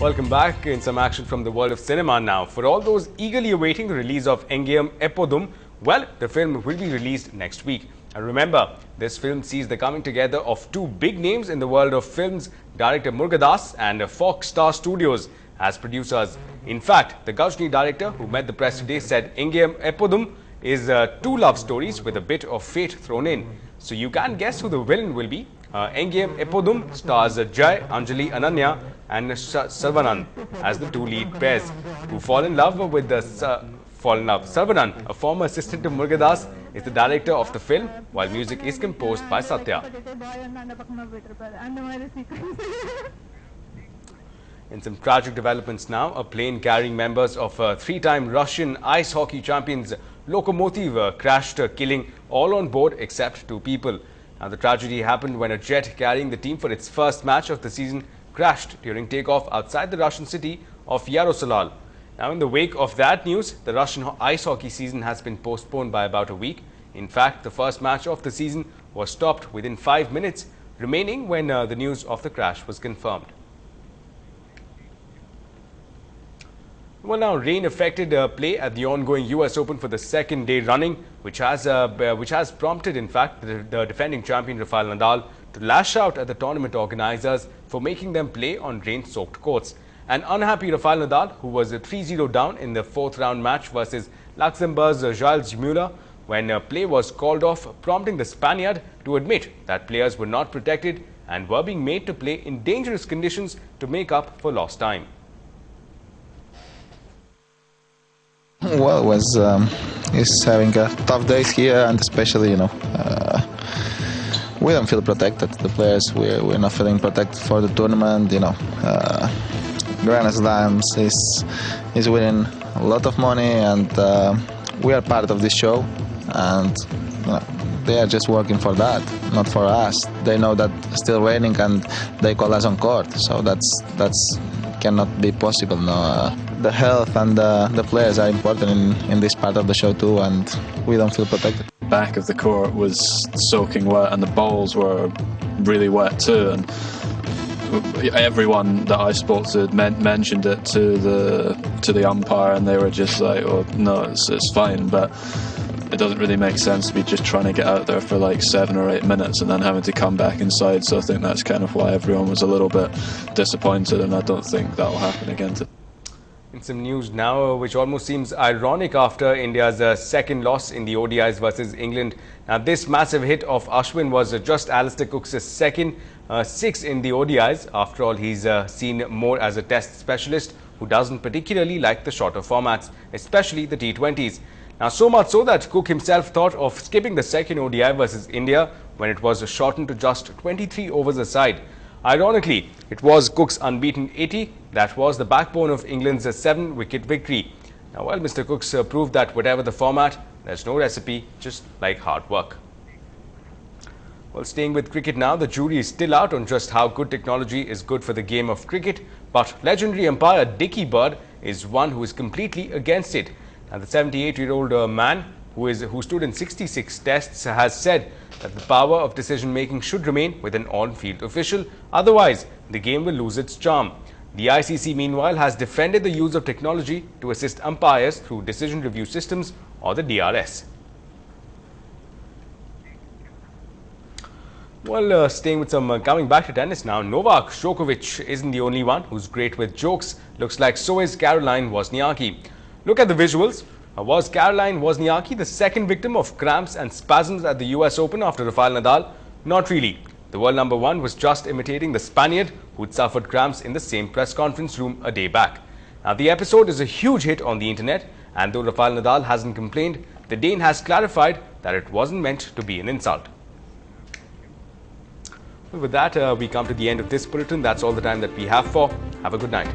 Welcome back. In some action from the world of cinema now. For all those eagerly awaiting the release of Epodum, well, the film will be released next week. And remember, this film sees the coming together of two big names in the world of films, director Murugadas and Fox Star Studios as producers. In fact, the Gajni director who met the press today said Epodum is two love stories with a bit of fate thrown in. So you can guess who the villain will be. Epodum stars Jai, Anjali, Ananya and Sarvanan as the two lead pairs who fall in love with the Sarvanan, a former assistant to Murugadas, is the director of the film, while music is composed by Satya. In some tragic developments now, a plane carrying members of three-time Russian ice hockey champions Lokomotiv crashed, killing all on board except two people. Now, the tragedy happened when a jet carrying the team for its first match of the season crashed during takeoff outside the Russian city of Yaroslavl. Now, in the wake of that news, the Russian ice hockey season has been postponed by about a week. In fact, the first match of the season was stopped within 5 minutes remaining when the news of the crash was confirmed. Well, now rain affected play at the ongoing US Open for the second day running, which has prompted, in fact, the defending champion Rafael Nadal to lash out at the tournament organizers for making them play on rain-soaked courts. An unhappy Rafael Nadal, who was 3-0 down in the fourth round match versus Luxembourg's Gilles Muller, when play was called off, prompting the Spaniard to admit that players were not protected and were being made to play in dangerous conditions to make up for lost time. Well, he's having tough days here, and especially, we don't feel protected. The players, we're not feeling protected for the tournament. Grand Slams is winning a lot of money, and we are part of this show, and they are just working for that, not for us. They know that it's still raining, and they call us on court, so that's cannot be possible. No, the health and the players are important in this part of the show too, and we don't feel protected. The back of the court was soaking wet, and the balls were really wet too. And everyone that I spoke to mentioned it to the umpire, and they were just like, "Oh no, it's fine," but it doesn't really make sense to be just trying to get out there for like 7 or 8 minutes and then having to come back inside. So I think that's kind of why everyone was a little bit disappointed, and I don't think that will happen again. In some news now, which almost seems ironic after India's second loss in the ODIs versus England. Now, this massive hit of Ashwin was just Alistair Cook's second six in the ODIs. After all, he's seen more as a test specialist who doesn't particularly like the shorter formats, especially the T20s. Now, so much so that Cook himself thought of skipping the second ODI versus India when it was shortened to just 23 overs a side. Ironically, it was Cook's unbeaten 80 that was the backbone of England's 7-wicket victory. Now, well, Mr. Cook's proved that whatever the format, there's no recipe, just like hard work. Well, staying with cricket now, the jury is still out on just how good technology is good for the game of cricket, but legendary umpire Dickie Bird is one who is completely against it. And the 78-year-old man who stood in 66 tests has said that the power of decision-making should remain with an on-field official. Otherwise, the game will lose its charm. The ICC, meanwhile, has defended the use of technology to assist umpires through decision review systems or the DRS. Well, staying with some coming back to tennis now, Novak Djokovic isn't the only one who's great with jokes. Looks like so is Caroline Wozniacki. Look at the visuals. Was Caroline Wozniacki the second victim of cramps and spasms at the US Open after Rafael Nadal? Not really. The world number one was just imitating the Spaniard who'd suffered cramps in the same press conference room a day back. Now, the episode is a huge hit on the internet, and though Rafael Nadal hasn't complained, the Dane has clarified that it wasn't meant to be an insult. Well, with that, we come to the end of this bulletin. That's all the time that we have for. Have a good night.